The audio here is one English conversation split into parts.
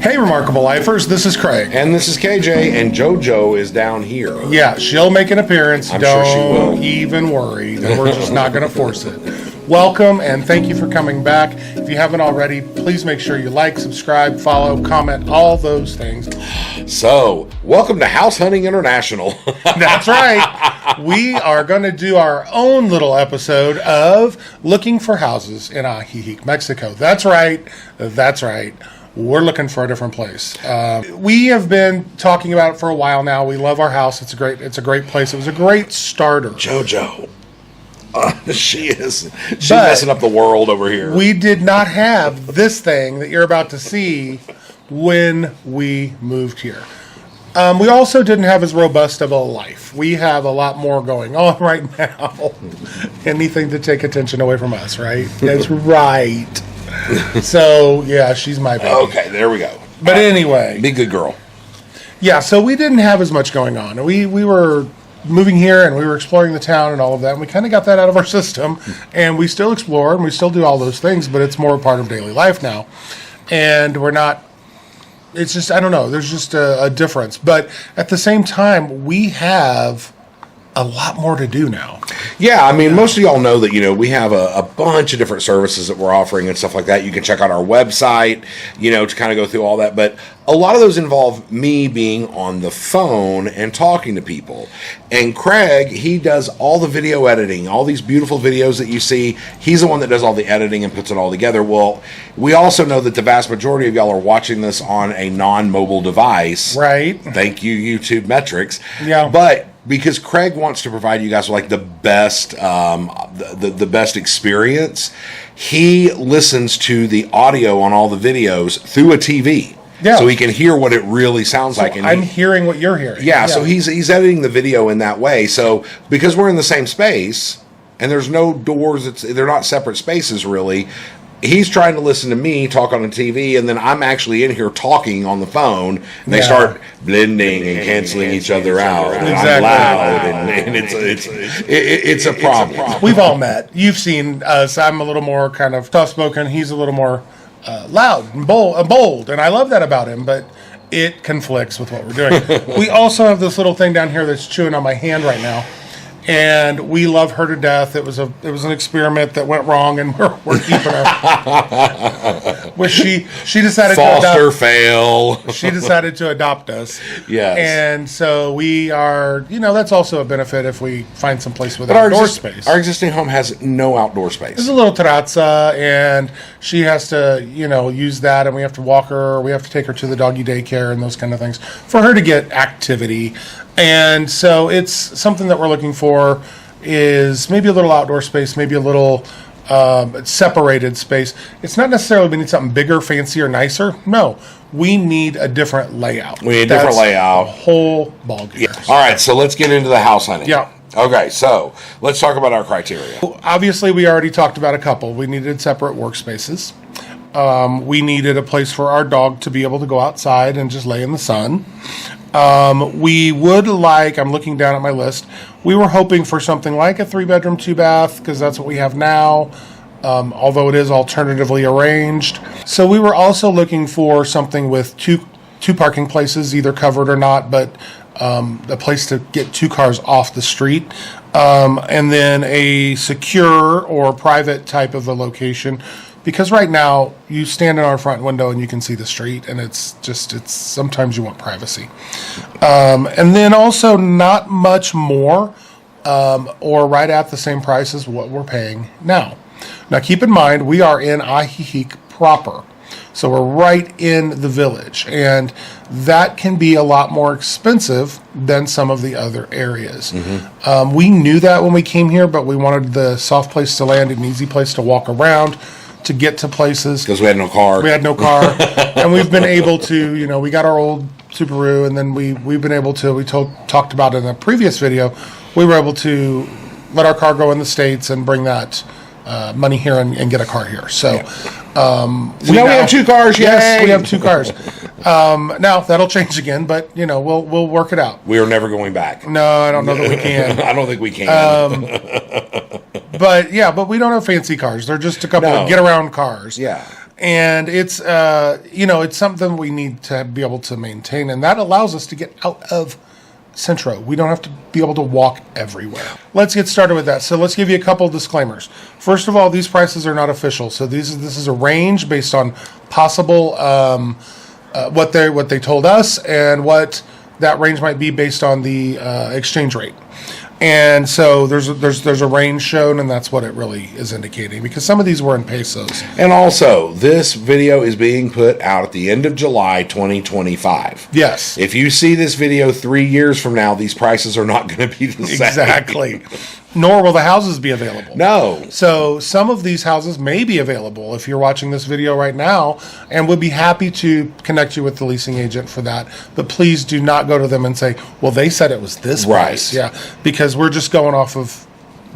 Hey, Remarkable Lifers, this is Craig. And this is KJ, and JoJo is down here. Yeah, she'll make an appearance. I'm Don't sure she will. even worry. We're just not going to force it. Welcome, and thank you for coming back. If you haven't already, please make sure you like, subscribe, follow, comment, all those things. So, welcome to House Hunting International. That's right. We are going to do our own little episode of looking for houses in AJIJIC Mexico. That's right. That's right. We're looking for a different place. We have been talking about it for a while now. We love our house. It's a great place. It was a great starter. JoJo. She's messing up the world over here. We did not have this thing that you're about to see when we moved here. We also didn't have as robust of a life. We have a lot more going on right now. Anything to take attention away from us, right? That's right. So, yeah, she's my baby. Okay, there we go. But anyway. Be a good girl. Yeah, so we didn't have as much going on. We were moving here and we were exploring the town and all of that. And we kind of got that out of our system. And we still explore and we still do all those things, but it's more a part of daily life now. And we're not, it's just, I don't know, there's just a difference. But at the same time, we have a lot more to do now. Yeah, I mean, most of y'all know that, we have a bunch of different services that we're offering and stuff like that. You can check out our website, to kind of go through all that. But a lot of those involve me being on the phone and talking to people. And Craig, he does all the video editing, all these beautiful videos that you see. He's the one that does all the editing and puts it all together. Well, we also know that the vast majority of y'all are watching this on a non-mobile device. Right. Thank you, YouTube metrics. Yeah. But because Craig wants to provide you guys with like the best, the best experience, he listens to the audio on all the videos through a TV, so he can hear what it really sounds like. And I'm hearing what you're hearing. Yeah, so he's editing the video in that way. So because we're in the same space and there's no doors, they're not separate spaces really. He's trying to listen to me talk on the TV, and then I'm actually in here talking on the phone, and they start blending and canceling each other out. And I'm loud, and it's a problem. We've all met. You've seen us. I'm a little more kind of tough-spoken. He's a little more loud and bold, and I love that about him, but it conflicts with what we're doing. We also have this little thing down here that's chewing on my hand right now. And we love her to death. It was an experiment that went wrong, and we're keeping her. Where she decided foster fail. She decided to adopt us. Yes. And so we are. That's also a benefit if we find some place with outdoor space. Our existing home has no outdoor space. There's a little terrazza, and she has to use that, and we have to walk her. We have to take her to the doggy daycare and those kind of things for her to get activity. And so it's something that we're looking for is maybe a little outdoor space, maybe a little separated space. It's not necessarily we need something bigger, fancier, nicer. No, we need a different layout. We need a different layout. The whole ballgame. Yeah. All right, so let's get into the house hunting. Yeah. Okay, so let's talk about our criteria. Obviously, we already talked about a couple. We needed separate workspaces. We needed a place for our dog to be able to go outside and just lay in the sun. We would like, I'm looking down at my list, we were hoping for something like a 3-bedroom, 2-bath, because that's what we have now, although it is alternatively arranged. So we were also looking for something with two parking places, either covered or not, but a place to get 2 cars off the street, and then a secure or private type of a location. Because right now, you stand in our front window and you can see the street, and it's sometimes you want privacy. And then also not much more, or right at the same price as what we're paying now. Now, keep in mind, we are in AJIJIC proper. So we're right in the village, and that can be a lot more expensive than some of the other areas. Mm-hmm. We knew that when we came here, but we wanted the soft place to land, an easy place to walk around, to get to places. Because we had no car. And we've been able to, we got our old Subaru, and then we've been able to, talked about in a previous video, we were able to let our car go in the States and bring that money here and get a car here. So, now we have 2 cars. Yes, we have 2 cars. Now that'll change again, but we'll work it out. We are never going back. No, I don't know that we can. I don't think we can. But we don't have fancy cars. They're just a couple of get around cars. Yeah. And it's, it's something we need to be able to maintain. And that allows us to get out of Centro. We don't have to be able to walk everywhere. Let's get started with that. So let's give you a couple of disclaimers. First of all, these prices are not official. So this is a range based on possible what they told us and what that range might be based on the exchange rate. And so there's a range shown, and that's what it really is indicating, because some of these were in pesos. And also, this video is being put out at the end of July 2025. Yes. If you see this video 3 years from now, these prices are not going to be the same. Exactly. Nor will the houses be available. No. So some of these houses may be available if you're watching this video right now, and we'd be happy to connect you with the leasing agent for that. But please do not go to them and say, well, they said it was this price. Yeah, because we're just going off of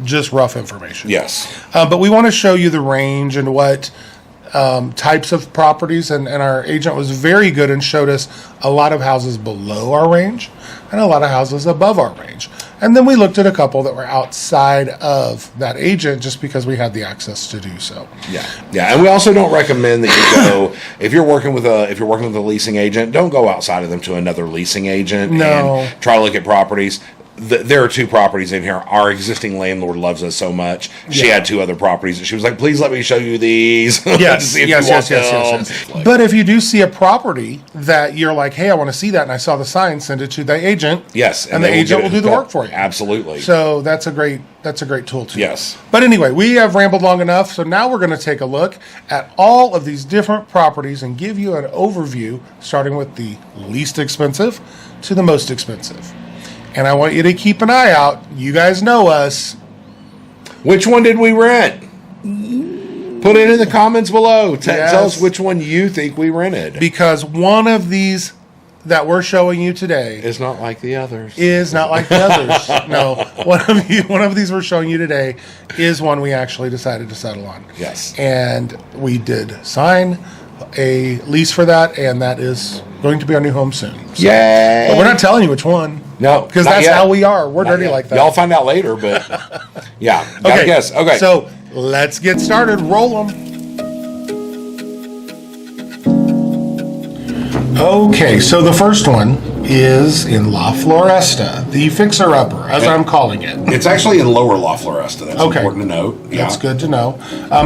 just rough information. Yes. But we want to show you the range and what types of properties, and our agent was very good and showed us a lot of houses below our range and a lot of houses above our range. And then we looked at a couple that were outside of that agent just because we had the access to do so. Yeah, yeah, and we also don't recommend that you go if you're working with a leasing agent. Don't go outside of them to another leasing agent and try to look at properties. There are 2 properties in here. Our existing landlord loves us so much. She had 2 other properties, and she was like, "Please let me show you these." Yes, yes. But if you do see a property that you're like, "Hey, I want to see that," and I saw the sign, send it to the agent. Yes, and the agent will do the work for you. Absolutely. So that's a great tool too. Yes. But anyway, we have rambled long enough, so now we're going to take a look at all of these different properties and give you an overview, starting with the least expensive to the most expensive. And I want you to keep an eye out. You guys know us. Which one did we rent? Put it in the comments below. Tell us which one you think we rented. Because one of these that we're showing you today is not like the others. No, one of these we're showing you today is one we actually decided to settle on. Yes. And we did sign a lease for that, and that is going to be our new home soon. So, yay! But we're not telling you which one. No, because that's how we are. We're dirty like that. Y'all find out later, but yeah. Okay. Guess. Okay. So let's get started. Roll them. Okay, so the first one is in La Floresta, the fixer-upper, as I'm calling it. It's actually in Lower La Floresta. That's important to note. Yeah. That's good to know.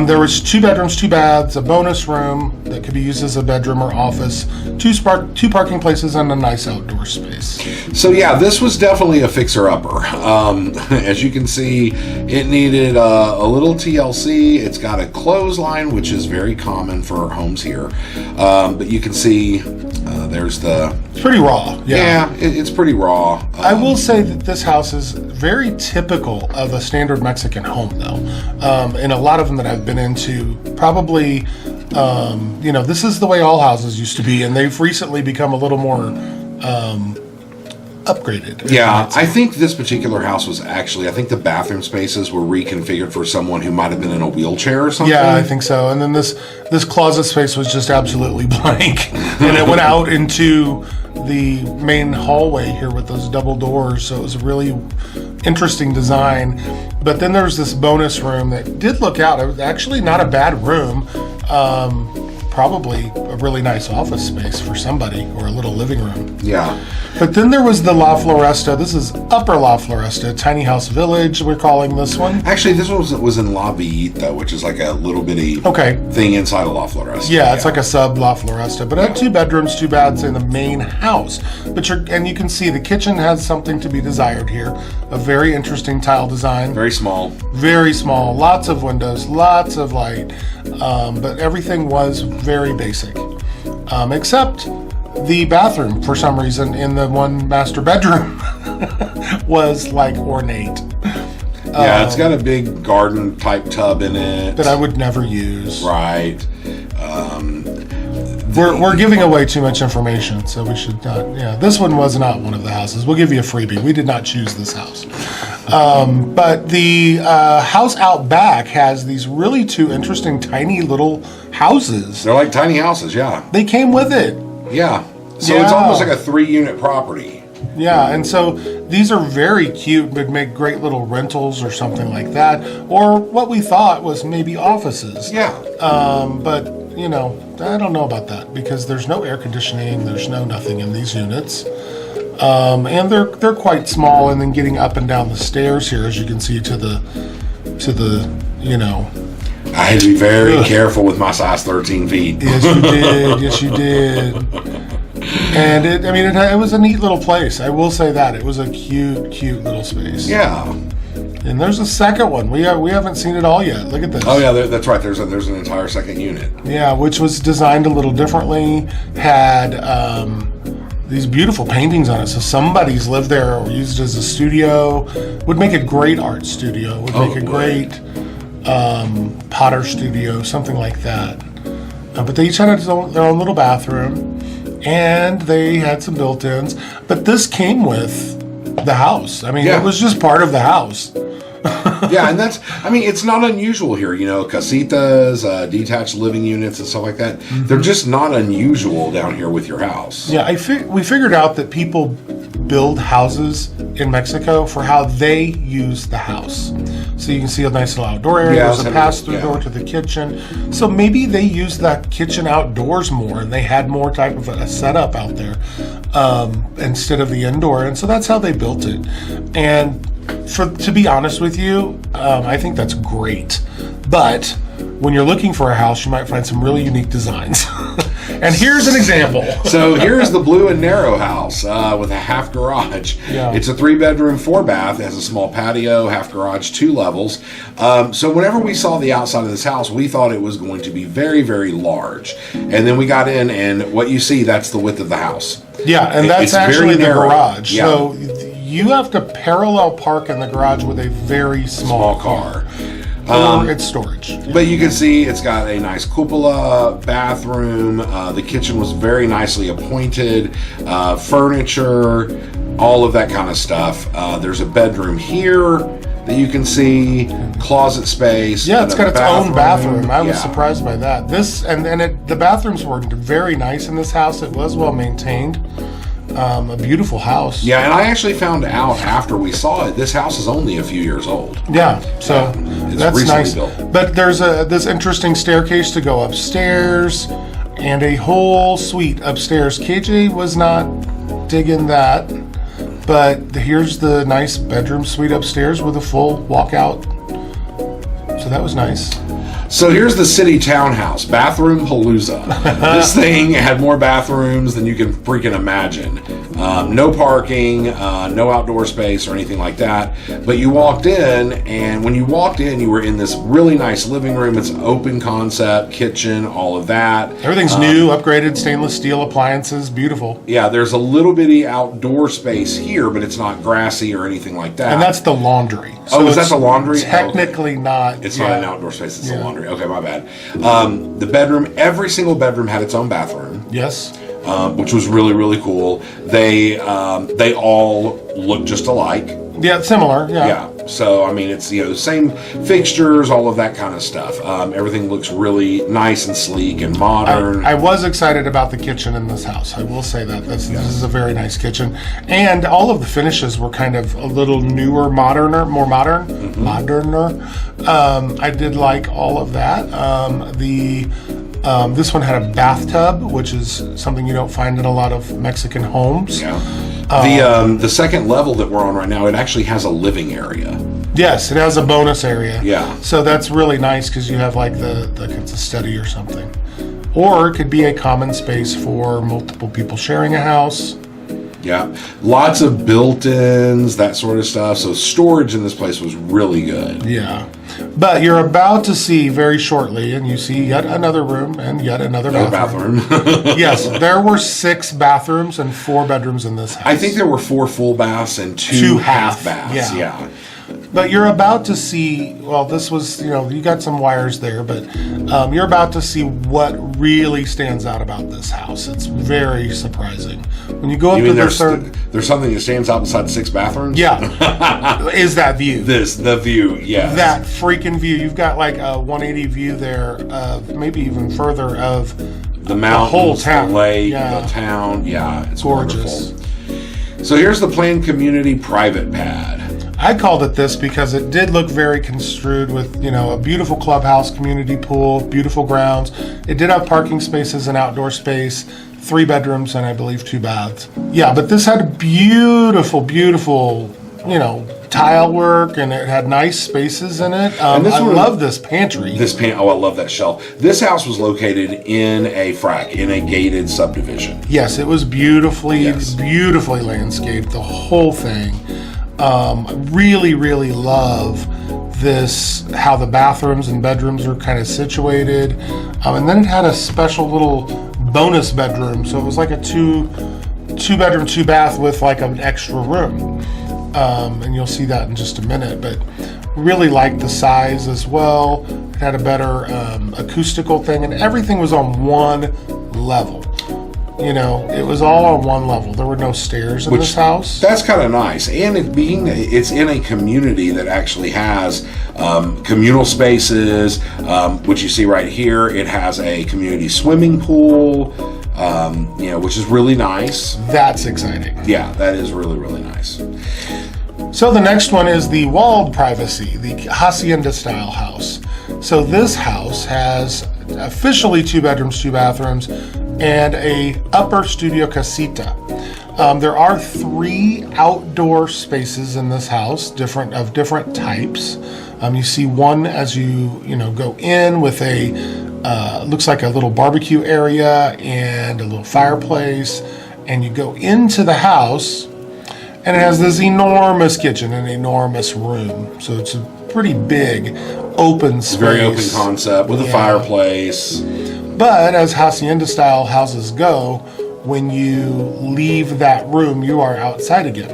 There was 2 bedrooms, 2 baths, a bonus room that could be used as a bedroom or office, 2 parking places, and a nice outdoor space. So yeah, this was definitely a fixer-upper. As you can see, it needed a little TLC. It's got a clothesline, which is very common for homes here. But you can see there's the... It's pretty raw. Yeah, it's pretty raw. I will say that this house is very typical of a standard Mexican home, though. And a lot of them that I've been into, probably, this is the way all houses used to be, and they've recently become a little more upgraded. Yeah, I think this particular house was actually, I think the bathroom spaces were reconfigured for someone who might have been in a wheelchair or something. Yeah, I think so. And then this closet space was just absolutely blank. And it went out into the main hallway here with those double doors. So it was a really interesting design. But then there was this bonus room that did look out. It was actually not a bad room. Probably a really nice office space for somebody, or a little living room. Yeah. But then there was the La Floresta. This is Upper La Floresta, Tiny House Village, we're calling this one. Actually, this one was in La Villita, which is like a little bitty thing inside of La Floresta. Yeah, it's like a sub La Floresta. But it had 2 bedrooms, 2 baths in the main house. And you can see the kitchen has something to be desired here. A very interesting tile design. Very small. Very small. Lots of windows, lots of light. But everything was very basic. Except the bathroom, for some reason, in the one master bedroom was like ornate. Yeah, it's got a big garden type tub in it that I would never use. Right. We're giving away too much information, so we should not. Yeah, this one was not one of the houses. We'll give you a freebie. We did not choose this house. But the house out back has these really 2 interesting tiny little houses. They're like tiny houses, yeah. They came with it. Yeah. So it's almost like a 3-unit property. Yeah, and so these are very cute, would make great little rentals or something like that. Or what we thought was maybe offices. Yeah. But you know, I don't know about that because there's no air conditioning, there's no nothing in these units. And they're quite small, and then getting up and down the stairs here, as you can see, to the you know. I had to be very careful with my size 13 feet. Yes, you did. Yes, you did. And it was a neat little place. I will say that it was a cute little space. Yeah. And there's a second one. We haven't seen it all yet. Look at this. Oh yeah, that's right. There's an entire second unit. Yeah, which was designed a little differently. Had these beautiful paintings on it. So somebody's lived there or used it as a studio. Would make a great art studio. Would make a great potter studio, something like that. But they each had their own little bathroom, and they had some built-ins. But this came with the house. I mean, it was just part of the house. Yeah, and it's not unusual here, you know, casitas, detached living units and stuff like that. Mm-hmm. They're just not unusual down here with your house. Yeah, we figured out that people build houses in Mexico for how they use the house. So you can see a nice little outdoor area. There's a pass-through door to the kitchen. So maybe they use that kitchen outdoors more, and they had more type of a setup out there instead of the indoor. And so that's how they built it. And to be honest with you, I think that's great. But when you're looking for a house, you might find some really unique designs. And here's an example. So here's the Blue and Narrow house with a half garage. Yeah. It's a 3-bedroom, 4-bath. It has a small patio, half garage, 2 levels. So whenever we saw the outside of this house, we thought it was going to be very, very large. And then we got in, and what you see, that's the width of the house. Yeah, and that's actually the garage. Yeah. So you have to parallel park in the garage with a very small car. It's storage. But you can see it's got a nice cupola, bathroom. The kitchen was very nicely appointed. Furniture, all of that kind of stuff. There's a bedroom here that you can see. Closet space. Yeah, it's got its own bathroom. I was surprised by that. The bathrooms were very nice in this house. It was well maintained. A beautiful house. Yeah, and I actually found out after we saw it, this house is only a few years old. Yeah, so that's nice. Built. But there's this interesting staircase to go upstairs, and a whole suite upstairs. KJ was not digging that, but here's the nice bedroom suite upstairs with a full walkout. So that was nice. So here's the city townhouse, bathroom palooza. This thing had more bathrooms than you can freaking imagine. No parking, no outdoor space or anything like that. But you walked in, and when you walked in, you were in this really nice living room. It's an open concept, kitchen, all of that. Everything's new, upgraded, stainless steel appliances, beautiful. Yeah, there's a little bitty outdoor space here, but it's not grassy or anything like that. And that's the laundry. So is that the laundry? Technically not. It's not an outdoor space, it's the laundry. Okay, my bad. The bedroom, every single bedroom had its own bathroom. Yes. Which was really, really cool. They all look just alike. Yeah, similar. Yeah. So I mean, it's the same fixtures, all of that kind of stuff. Everything looks really nice and sleek and modern. I was excited about the kitchen in this house. I will say that this is a very nice kitchen, and all of the finishes were kind of a little newer, more modern. I did like all of that. This one had a bathtub, which is something you don't find in a lot of Mexican homes. Yeah. The second level that we're on right now, it actually has a living area. Yes, it has a bonus area. Yeah. So that's really nice because you have like it's a study or something. Or it could be a common space for multiple people sharing a house. Yeah. Lots of built-ins, that sort of stuff. So storage in this place was really good. Yeah. But you're about to see very shortly, and you see yet another room and yet another bathroom. Yes, there were 6 bathrooms and 4 bedrooms in this house. I think there were 4 full baths and 2 half baths. Yeah. But you're about to see, this was, you got some wires there, but you're about to see what really stands out about this house. It's very surprising. When you go up to the third... There's something that stands out besides 6 bathrooms? Yeah. Is that view. The view, yes. That freaking view. You've got like a 180 view there, maybe even further of the mountains, the whole town. The lake, the town. Yeah, it's gorgeous. Wonderful. So here's the planned community private pad. I called it this because it did look very construed with, a beautiful clubhouse, community pool, beautiful grounds. It did have parking spaces and outdoor space, 3 bedrooms, and I believe 2 baths. Yeah, but this had beautiful, beautiful, tile work, and it had nice spaces in it. I love this pantry. I love that shelf. This house was located in a gated subdivision. Yes, it was beautifully landscaped, the whole thing. Really, really love this, how the bathrooms and bedrooms are kind of situated. And then it had a special little bonus bedroom. So it was like a two bedroom, 2 bath with like an extra room. And you'll see that in just a minute, but really liked the size as well. It had a better acoustical thing, and everything was on one level. It was all on one level. There were no stairs in this house. That's kind of nice. And it's in a community that actually has communal spaces, which you see right here. It has a community swimming pool, which is really nice. That's exciting. Yeah, that is really, really nice. So the next one is the walled privacy, the hacienda style house. So this house has officially 2 bedrooms, 2 bathrooms, and a upper studio casita. There are 3 outdoor spaces in this house, of different types. You see one as you go in with a looks like a little barbecue area and a little fireplace, and you go into the house, and it has this enormous kitchen and enormous room. So it's a pretty big open space. Very open concept with a fireplace. But as hacienda style houses go, when you leave that room, you are outside again.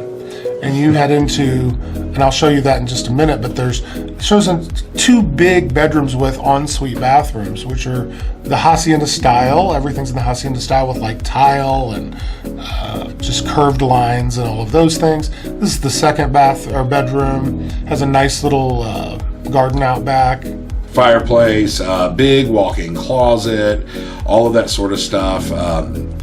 And you head into, and I'll show you that in just a minute, but it shows 2 big bedrooms with ensuite bathrooms, which are the hacienda style. Everything's in the hacienda style with like tile and just curved lines and all of those things. This is the second bedroom. Has a nice little garden out back. Fireplace, big walk-in closet, all of that sort of stuff.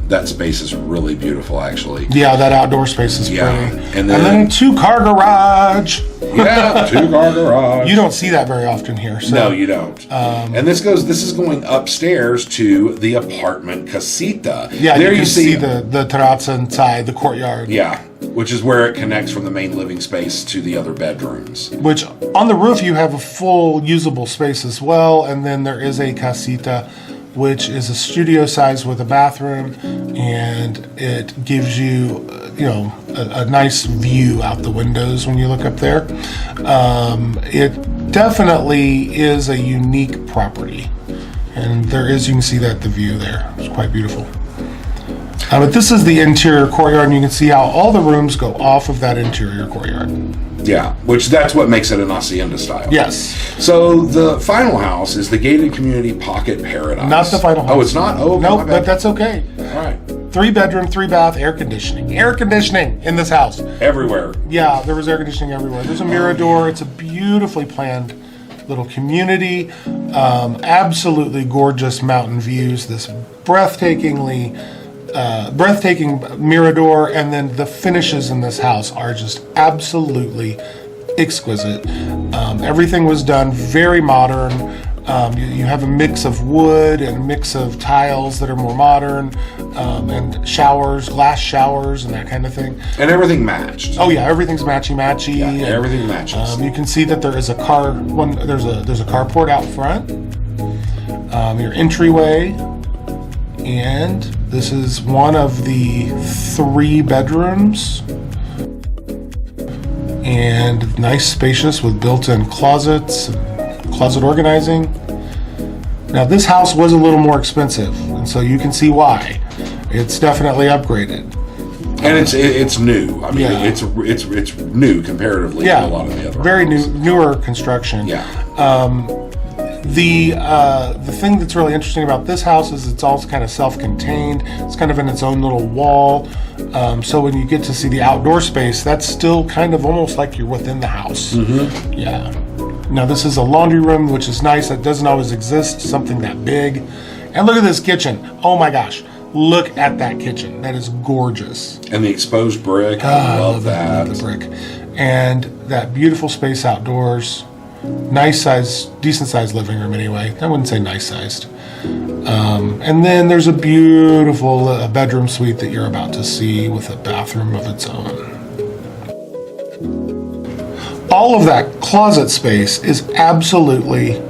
That space is really beautiful, actually. Yeah, that outdoor space is pretty. And then 2-car garage. Yeah, 2-car garage. You don't see that very often here. So. No, you don't. And this is going upstairs to the apartment casita. Yeah, there you can see the terrazza inside, the courtyard. Yeah, which is where it connects from the main living space to the other bedrooms. Which, on the roof, you have a full usable space as well, and then there is a casita, which is a studio size with a bathroom, and it gives you, a nice view out the windows when you look up there. It definitely is a unique property, and you can see that the view there. It's quite beautiful. But this is the interior courtyard, and you can see how all the rooms go off of that interior courtyard. Yeah, that's what makes it an hacienda style. Yes. So the final house is the gated community pocket paradise. Not the final house. Oh, it's not? Oh, no, but that's okay. All right. 3 bedroom, 3 bath, air conditioning. Air conditioning in this house. Everywhere. Yeah, there was air conditioning everywhere. There's a mirador. It's a beautifully planned little community. Absolutely gorgeous mountain views. This breathtaking mirador, and then the finishes in this house are just absolutely exquisite. Everything was done very modern. You have a mix of wood and a mix of tiles that are more modern, and glass showers and that kind of thing. And everything matched. Oh yeah, everything's matchy. Yeah, everything matches. You can see that there is a there's a carport out front. Your entryway. And this is one of the 3 bedrooms, and nice, spacious with built-in closets, closet organizing. Now this house was a little more expensive, and so you can see why. It's definitely upgraded. And it's new. I mean, it's new comparatively to a lot of the other very houses. newer construction. Yeah. The thing that's really interesting about this house is it's all kind of self-contained. It's kind of in its own little wall. So when you get to see the outdoor space, that's still kind of almost like you're within the house. Mm-hmm. Yeah. Now this is a laundry room, which is nice. That doesn't always exist, something that big. And look at this kitchen. Oh my gosh. Look at that kitchen. That is gorgeous. And the exposed brick. I love that. The brick. and that beautiful space outdoors. Nice size, decent sized living room anyway. I wouldn't say nice sized. And then there's a beautiful bedroom suite that you're about to see with a bathroom of its own. All of that closet space is absolutely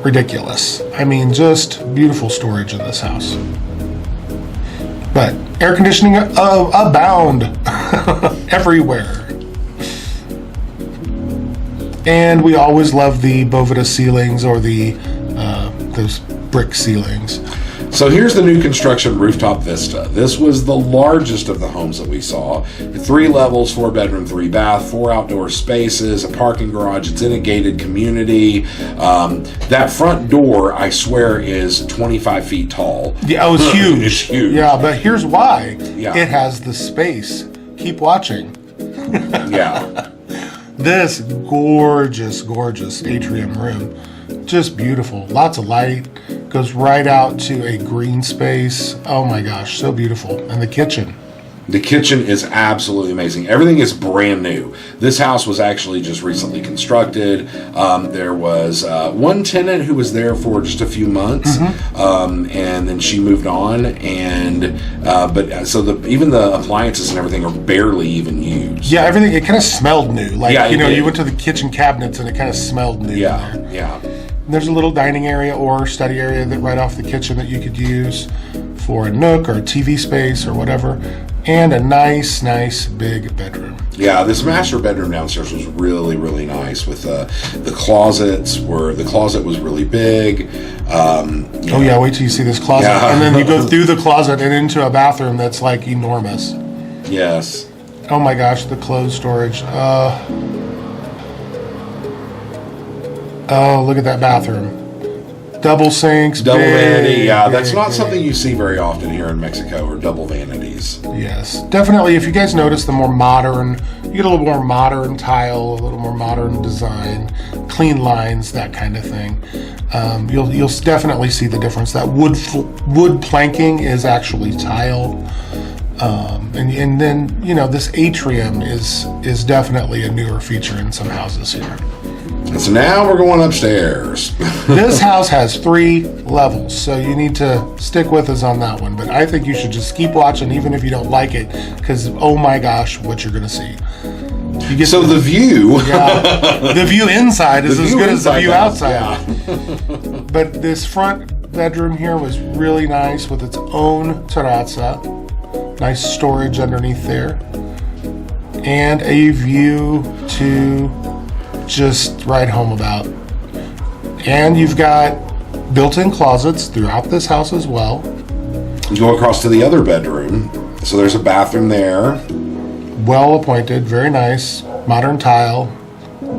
ridiculous. I mean, just beautiful storage in this house. But air conditioning abound everywhere. And we always love the Boveda ceilings or those brick ceilings. So here's the new construction Rooftop Vista. This was the largest of the homes that we saw. 3 levels, 4 bedroom, 3 bath, 4 outdoor spaces, a parking garage. It's in a gated community. That front door, I swear, is 25 feet tall. Yeah, it was huge. It's huge. Yeah, but here's why. Yeah. It has the space. Keep watching. Yeah. This gorgeous, gorgeous atrium room. Just beautiful. Lots of light. Goes right out to a green space. Oh my gosh, so beautiful. And the kitchen. The kitchen is absolutely amazing. Everything is brand new. This house was actually just recently constructed. There was one tenant who was there for just a few months, and then she moved on. And even the appliances and everything are barely even used. Yeah, everything. It kind of smelled new. Like did. you went to the kitchen cabinets and it kind of smelled new. Yeah, in there. yeah. And there's a little dining area or study area that right off the kitchen that you could use for a nook or a TV space or whatever. And a nice big bedroom. Yeah, this master bedroom downstairs was really, really nice with the closets where the closet was really big. Wait till you see this closet. Yeah. And then you go through the closet and into a bathroom that's like enormous. Yes. Oh my gosh, the clothes storage. Oh, look at that bathroom. Double sinks. Double vanity. Yeah, big, that's not big. something you see very often here in Mexico, or double vanities. Yes, definitely. If you guys notice the more modern, you get a little more modern tile, a little more modern design, clean lines, that kind of thing. You'll definitely see the difference. That wood planking is actually tile. And then, this atrium is definitely a newer feature in some houses here. And so now we're going upstairs. This house has 3 levels, so you need to stick with us on that one. But I think you should just keep watching, even if you don't like it, because oh my gosh, what you're going to see. The view. Yeah, the view inside is as good as the view outside. Yeah. But this front bedroom here was really nice with its own terrazza. Nice storage underneath there. And a view to just write home about. And you've got built-in closets throughout this house as well. You go across to the other bedroom. So there's a bathroom there. Well appointed, very nice, modern tile,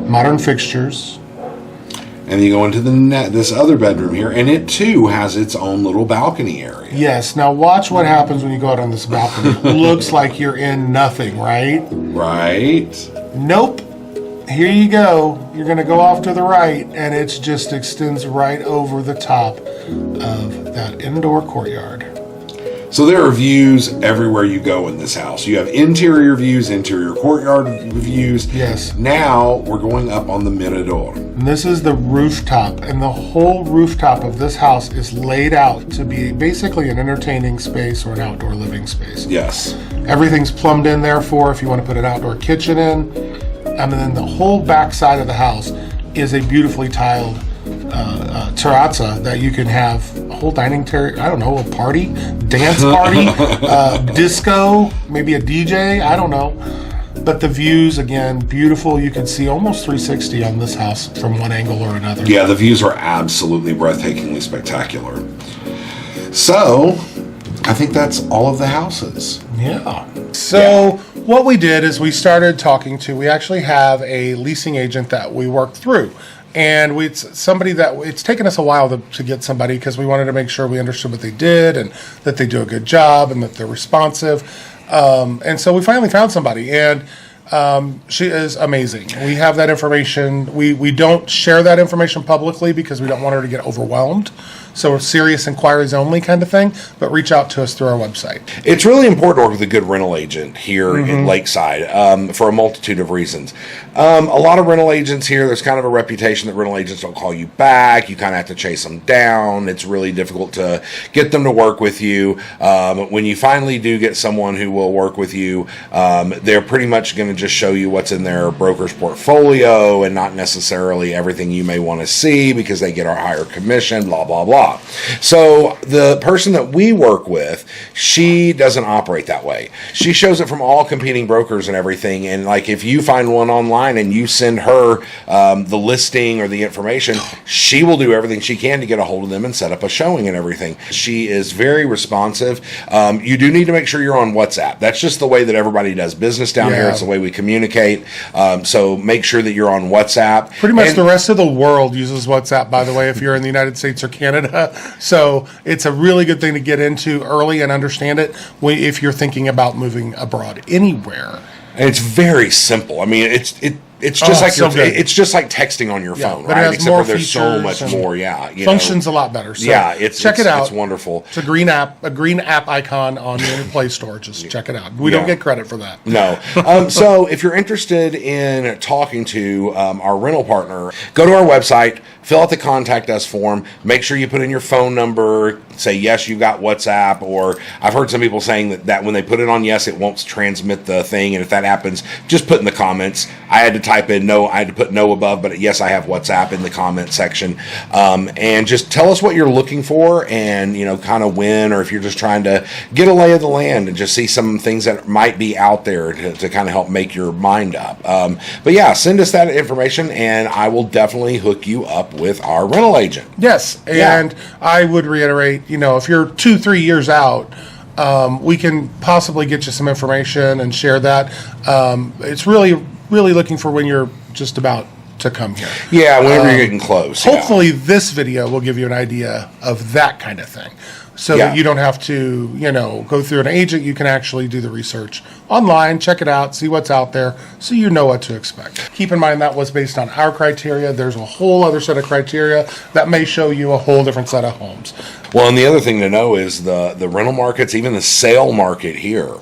modern fixtures. And then you go into this other bedroom here, and it too has its own little balcony area. Yes, now watch what happens when you go out on this balcony. Looks like you're in nothing, right? Right. Nope. Here you go. You're going to go off to the right, and it just extends right over the top of that indoor courtyard. So there are views everywhere you go in this house. You have interior views, interior courtyard views. Yes. Now we're going up on the mirador. And this is the rooftop, and the whole rooftop of this house is laid out to be basically an entertaining space or an outdoor living space. Yes. Everything's plumbed in there for if you want to put an outdoor kitchen in. And then the whole back side of the house is a beautifully tiled terrazza that you can have a whole dining a party, dance party, disco, maybe a DJ, I don't know. But the views, again, beautiful. You can see almost 360 on this house from one angle or another. Yeah, the views are absolutely breathtakingly spectacular. So, I think that's all of the houses. Yeah. So what we did is we started talking to, we actually have a leasing agent that we worked through. And it's taken us a while to get somebody because we wanted to make sure we understood what they did and that they do a good job and that they're responsive. And so we finally found somebody, and she is amazing. We have that information. We don't share that information publicly because we don't want her to get overwhelmed. So serious inquiries only kind of thing, but reach out to us through our website. It's really important to work with a good rental agent here in Lakeside for a multitude of reasons. A lot of rental agents here, there's kind of a reputation that rental agents don't call you back. You kind of have to chase them down. It's really difficult to get them to work with you. When you finally do get someone who will work with you, they're pretty much going to just show you what's in their broker's portfolio and not necessarily everything you may want to see because they get a higher commission, blah, blah, blah. So the person that we work with, she doesn't operate that way. She shows it from all competing brokers and everything. And like if you find one online and you send her the listing or the information, she will do everything she can to get a hold of them and set up a showing and everything. She is very responsive. You do need to make sure you're on WhatsApp. That's just the way that everybody does business down here. It's the way we communicate. So make sure that you're on WhatsApp. Pretty much the rest of the world uses WhatsApp, by the way, if you're in the United States or Canada. So it's a really good thing to get into early and understand it if you're thinking about moving abroad anywhere. And it's very simple. I mean, it's just it's just like texting on your phone, but right? Except for there's so much more. Functions a lot better. So check it out. It's wonderful. It's a green app icon on your Play Store. Just check it out. We don't get credit for that. No. So if you're interested in talking to our rental partner, go to our website, fill out the contact us form, make sure you put in your phone number, say yes, you got WhatsApp, or I've heard some people saying that when they put it on yes, it won't transmit the thing, and if that happens, just put in the comments. I had to type in no, I had to put no above, but yes, I have WhatsApp in the comment section, and just tell us what you're looking for, and kind of when, or if you're just trying to get a lay of the land and just see some things that might be out there to kind of help make your mind up. But yeah, send us that information, and I will definitely hook you up with our rental agent. Yes, and I would reiterate, if you're 2-3 years out, we can possibly get you some information and share that. It's really looking for when you're just about to come here. Yeah, whenever you're getting close. Hopefully this video will give you an idea of that kind of thing. So that you don't have to, go through an agent. You can actually do the research online, check it out, see what's out there, so you know what to expect. Keep in mind that was based on our criteria. There's a whole other set of criteria that may show you a whole different set of homes. Well, and the other thing to know is the rental markets, even the sale market here,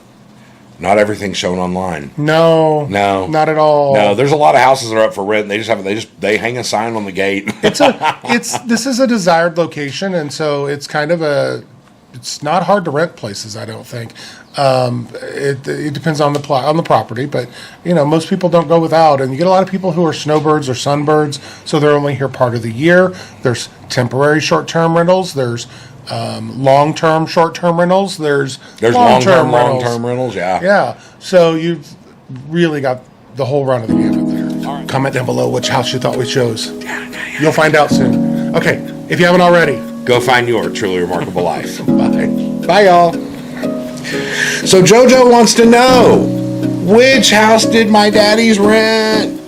not everything's shown online. No, not at all. No, there's a lot of houses that are up for rent. They hang a sign on the gate. This is a desired location, and so it's kind of it's not hard to rent places, I don't think. It depends on the property, but most people don't go without, and you get a lot of people who are snowbirds or sunbirds, so they're only here part of the year. There's temporary short-term rentals. There's long-term short-term rentals. There's long-term rentals. Yeah. So you've really got the whole run of the gamut there. All right. Comment down below which house you thought we chose. You'll find out soon. Okay, if you haven't already, go find your truly remarkable life. Bye, y'all. So JoJo wants to know, which house did my daddy's rent?